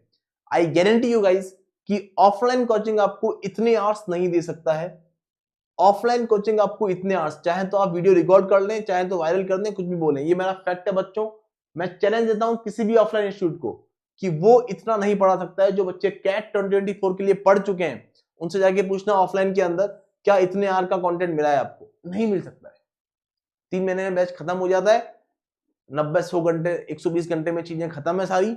आई गारंटी यू गाइस कि ऑफलाइन कोचिंग आपको इतने आवर्स नहीं दे सकता है। ऑफलाइन कोचिंग आपको इतने आवर्स, चाहे तो आप वीडियो रिकॉर्ड कर लें, चाहे तो वायरल कर दें, कुछ भी बोलें, ये मेरा फैक्ट है बच्चों। मैं चैलेंज देता हूं किसी भी ऑफलाइन इंस्टीट्यूट को कि वो इतना नहीं पढ़ा सकता है। जो बच्चे कैट 2024 के लिए पढ़ चुके हैं, उनसे जाके पूछना ऑफलाइन के अंदर क्या इतने आवर का कंटेंट मिला है आपको, नहीं मिल सकता है। 3 महीने में बैच खत्म हो जाता है, 90-100 घंटे 120 घंटे में चीजें खत्म है सारी।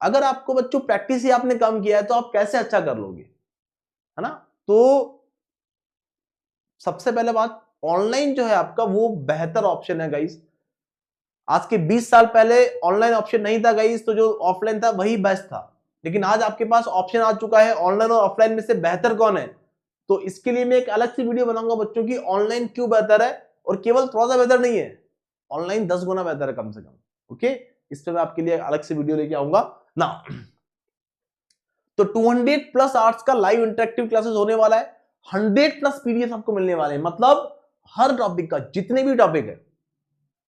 अगर आपको बच्चों प्रैक्टिस ही आपने कम किया है तो आप कैसे अच्छा कर लोगे, है ना। तो सबसे पहले बात, ऑनलाइन जो है आपका वो बेहतर ऑप्शन है गाइस। आज के 20 साल पहले ऑनलाइन ऑप्शन नहीं था गाइस, तो जो ऑफलाइन था वही बेस्ट था। लेकिन आज आपके पास ऑप्शन आ चुका है, ऑनलाइन और ऑफलाइन में से बेहतर कौन है। तो इसके लिए मैं एक अलग सी वीडियो बनाऊंगा बच्चों की, ऑनलाइन क्यों बेहतर है, और केवल थोड़ा सा बेहतर नहीं है, ऑनलाइन 10 गुना बेहतर है कम से कम। ओके, इस पर मैं आपके लिए अलग से वीडियो लेके आऊंगा ना। तो 200+ आवर्स का लाइव इंटरेक्टिव क्लासेस होने वाला है, 100+ पीडीएफ आपको मिलने वाले हैं। मतलब हर टॉपिक का, जितने भी टॉपिक है,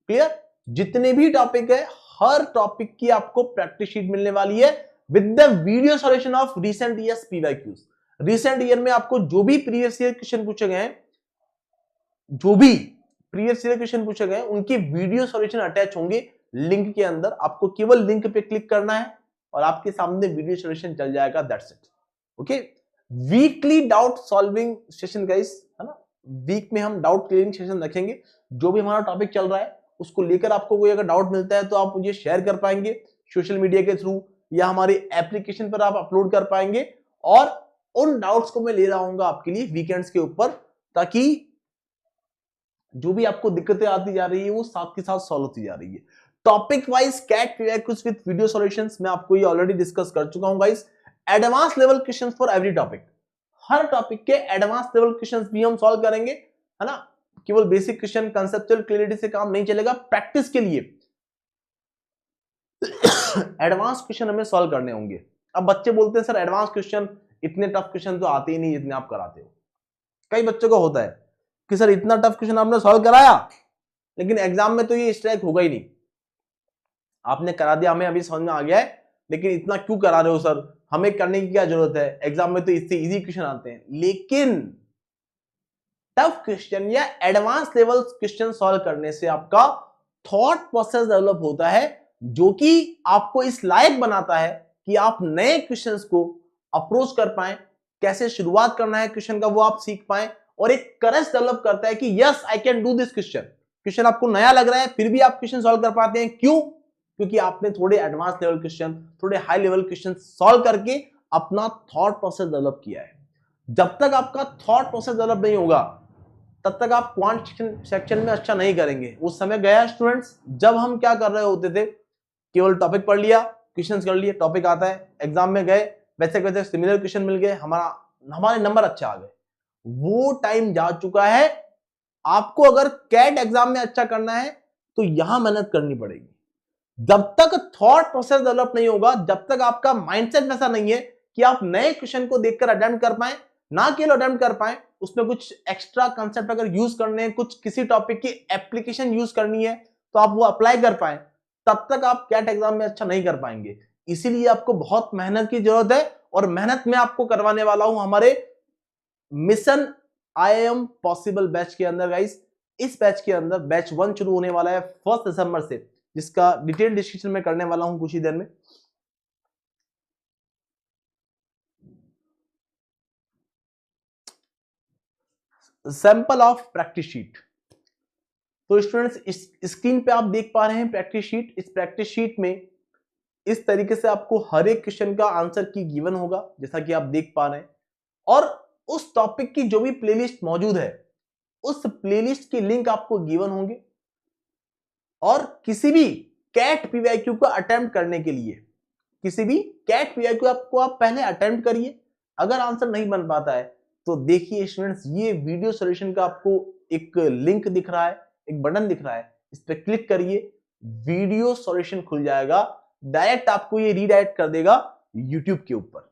क्लियर, जितने भी टॉपिक है, हर टॉपिक की आपको प्रैक्टिस शीट मिलने वाली है with the video solution of recent years PYQs. Recent year में आपको जो भी प्रीवियस ईयर क्वेश्चन पूछे गए हैं, उनके वीडियो सॉल्यूशन अटैच होंगे लिंक के अंदर। आपको केवल लिंक पे क्लिक करना है और आपके सामने वीडियो सॉल्यूशन चल जाएगा, that's it. Okay, weekly doubt solving session guys, है ना, वीक में हम डाउट क्लियरिंग सेशन रखेंगे। जो भी हमारा टॉपिक चल रहा है उसको लेकर आपको कोई अगर डाउट मिलता है तो आप मुझे शेयर कर पाएंगे सोशल मीडिया के थ्रू, या हमारे एप्लीकेशन पर आप अपलोड कर पाएंगे, और उन डाउट्स को मैं ले रहा हूं आपके लिए वीकेंड्स के ऊपर, ताकि जो भी आपको दिक्कतें आती जा रही है वो साथ के साथ सॉल्व होती जा रही है। Topic wise CAT PYQs with video solutions मैं आपको ये ऑलरेडी डिस्कस कर चुका हूं guys. Advance level questions for every topic, हर टॉपिक के एडवांस लेवल क्वेश्चंस भी हम सॉल्व करेंगे, है ना। केवल बेसिक क्वेश्चन कंसेप्चुअल क्लैरिटी से काम नहीं चलेगा, प्रैक्टिस के लिए एडवांस क्वेश्चन हमें सॉल्व करने होंगे। अब बच्चे बोलते हैं सर एडवांस क्वेश्चन इतने टफ क्वेश्चन तो आते ही नहीं जितने आप कराते हो। कई बच्चों को होता है कि सर इतना टफ क्वेश्चन आपने सॉल्व कराया लेकिन एग्जाम में तो ये स्ट्राइक होगा ही नहीं, आपने करा दिया, हमें अभी समझ में आ गया है, लेकिन इतना क्यों करा रहे हो सर, हमें करने की क्या जरूरत है, एग्जाम में तो इससे इजी क्वेश्चन आते हैं। लेकिन टफ क्वेश्चन या एडवांस लेवल क्वेश्चन सॉल्व करने से आपका थॉट प्रोसेस डेवलप होता है, जो कि आपको इस लायक बनाता है कि आप नए क्वेश्चंस को अप्रोच कर पाए, कैसे शुरुआत करना है क्वेश्चन का वो आप सीख पाए, और एक करेज डेवलप करता है कि yes I can do this question. Question आपको नया लग रहा है फिर भी आप क्वेश्चन सॉल्व कर पाते हैं, क्यों? क्योंकि आपने थोड़े एडवांस लेवल क्वेश्चन, थोड़े हाई लेवल क्वेश्चन सॉल्व करके अपना थॉट प्रोसेस डेवलप किया है। जब तक आपका थॉट प्रोसेस डेवलप नहीं होगा तब तक आप क्वांट सेक्शन में अच्छा नहीं करेंगे। उस समय गया स्टूडेंट्स जब हम क्या कर रहे होते थे, केवल टॉपिक पढ़ लिया, क्वेश्चंस कर लिए, टॉपिक आता है, एग्जाम में गए, वैसे वैसे सिमिलर क्वेश्चन मिल गए, हमारे नंबर अच्छे आ गए। वो टाइम जा चुका है। आपको अगर कैट एग्जाम में अच्छा करना है तो यहां मेहनत करनी पड़ेगी। जब तक थॉट प्रोसेस डेवलप नहीं होगा, जब तक आपका माइंडसेट वैसा नहीं है कि आप नए क्वेश्चन को देखकर अटेम्प्ट कर पाए, ना केवल अटेम्प्ट कर पाए, उसमें कुछ एक्स्ट्रा कंसेप्ट अगर यूज करने हैं, कुछ किसी टॉपिक की एप्लीकेशन यूज करनी है तो आप वो अप्लाई कर पाए, तब तक आप कैट एग्जाम में अच्छा नहीं कर पाएंगे। इसीलिए आपको बहुत मेहनत की जरूरत है, और मेहनत में आपको करवाने वाला हूं हमारे मिशन IIM पॉसिबल बैच के अंदर। गाइस इस बैच के अंदर बैच 1 शुरू होने वाला है 1 दिसंबर से, जिसका डिटेल डिस्कशन में करने वाला हूं कुछ ही देर में। Sample of practice sheet. तो स्टूडेंट्स इस स्क्रीन पे आप देख पा रहे हैं प्रैक्टिस शीट। इस प्रैक्टिस शीट में इस तरीके से आपको हर एक क्वेश्चन का आंसर की गिवन होगा, जैसा कि आप देख पा रहे हैं, और उस टॉपिक की जो भी प्लेलिस्ट मौजूद है उस प्लेलिस्ट की लिंक आपको गिवन होंगे। और किसी भी कैट पीवाईक्यू को अटेम्प्ट करने के लिए, किसी भी कैट पीवाईक्यू आपको आप पहले अटेम्प्ट करिए, अगर आंसर नहीं बन पाता है तो देखिए स्टूडेंट्स ये वीडियो सॉल्यूशन का आपको एक लिंक दिख रहा है, एक बटन दिख रहा है, इस पर क्लिक करिए, वीडियो सॉल्यूशन खुल जाएगा, डायरेक्ट आपको ये रीडायरेक्ट कर देगा यूट्यूब के ऊपर।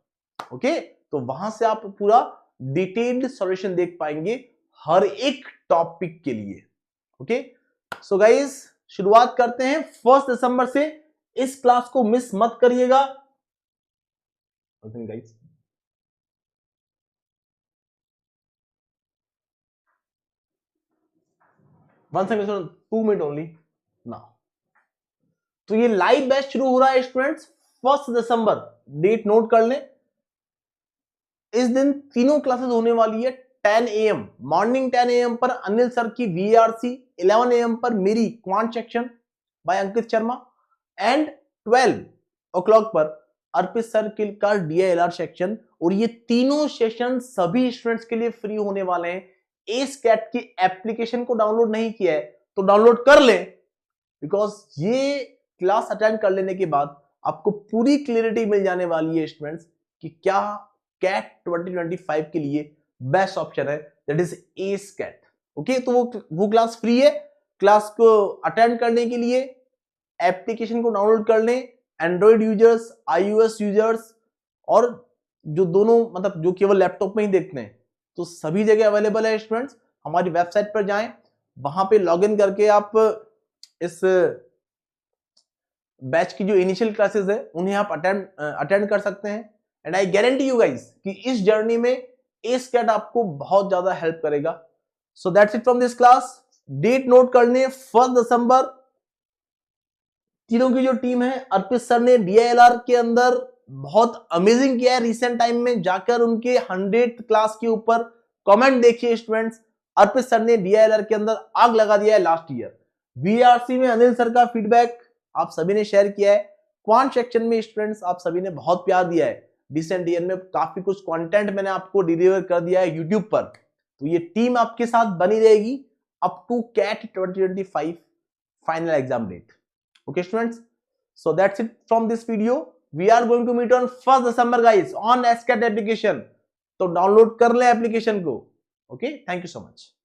ओके, तो वहां से आप पूरा डिटेल्ड सॉल्यूशन देख पाएंगे हर एक टॉपिक के लिए। ओके, सो गाइस शुरुआत करते हैं 1 दिसंबर से। इस क्लास को मिस मत करिएगा guys. One second, 2 minute only now. तो ये लाइव बैच शुरू हो रहा है स्टूडेंट्स 1 दिसंबर, डेट नोट कर लें। इस दिन तीनों क्लासेस होने वाली है 10 AM, मॉर्निंग 10 AM पर अनिल सर की VRC, 11 AM पर मेरी quant section by Ankit Sharma, and 12 o'clock पर अर्पित सर का DILR सेक्शन। और ये तीनों सेशन सभी स्टूडेंट्स के लिए फ्री होने वाले हैं। एस्कैट की एप्लीकेशन को डाउनलोड नहीं किया है तो डाउनलोड कर लें, बिकॉज ये क्लास अटेंड कर लेने के बाद आपको पूरी क्लियरिटी मिल जाने वाली है स्टूडेंट्स कि क्या कैट 2025 के लिए बेस्ट ऑप्शन है, दैट इज एस्कैट। ओके, तो वो क्लास फ्री है। क्लास को अटेंड करने के लिए एप्लीकेशन को डाउनलोड कर लें, एंड्रॉइड यूजर्स, iOS यूजर्स, और जो दोनों मतलब जो केवल लैपटॉप में ही देखते हैं तो सभी जगह अवेलेबल है स्टूडेंट्स। हमारी वेबसाइट पर जाएं, वहां पे लॉगिन करके आप इस बैच की जो इनिशियल क्लासेस है उन्हें आप अटेंड कर सकते हैं। And I guarantee you guys कि इस जर्नी में एस्कैट आपको बहुत ज्यादा हेल्प करेगा। So that's it from this class. Date note करने 1 दिसंबर। तीनों की जो टीम है, अर्पित सर ने DILR के अंदर बहुत अमेजिंग किया है रिसेंट टाइम में, जाकर उनके 100th क्लास के ऊपर कमेंट देखिए स्टूडेंट्स। अर्पित सर ने DILR के अंदर आग लगा दिया है लास्ट ईयर। VRC में अनिल सर का फीडबैक आप सभी ने शेयर किया है। क्वांट सेक्शन में स्टूडेंट्स आप सभी ने बहुत प्यार दिया है। रिसेंट ईयर में काफी कुछ कंटेंट मैंने आपको डिलीवर कर दिया है यूट्यूब पर, तो ये टीम आपके साथ बनी रहेगी up to CAT 2025 final exam date. Okay students, so that's it from this video. We are going to meet on 1 December guys on ASCAT application. तो डाउनलोड कर ले एप्लीकेशन को। Okay, thank you so much.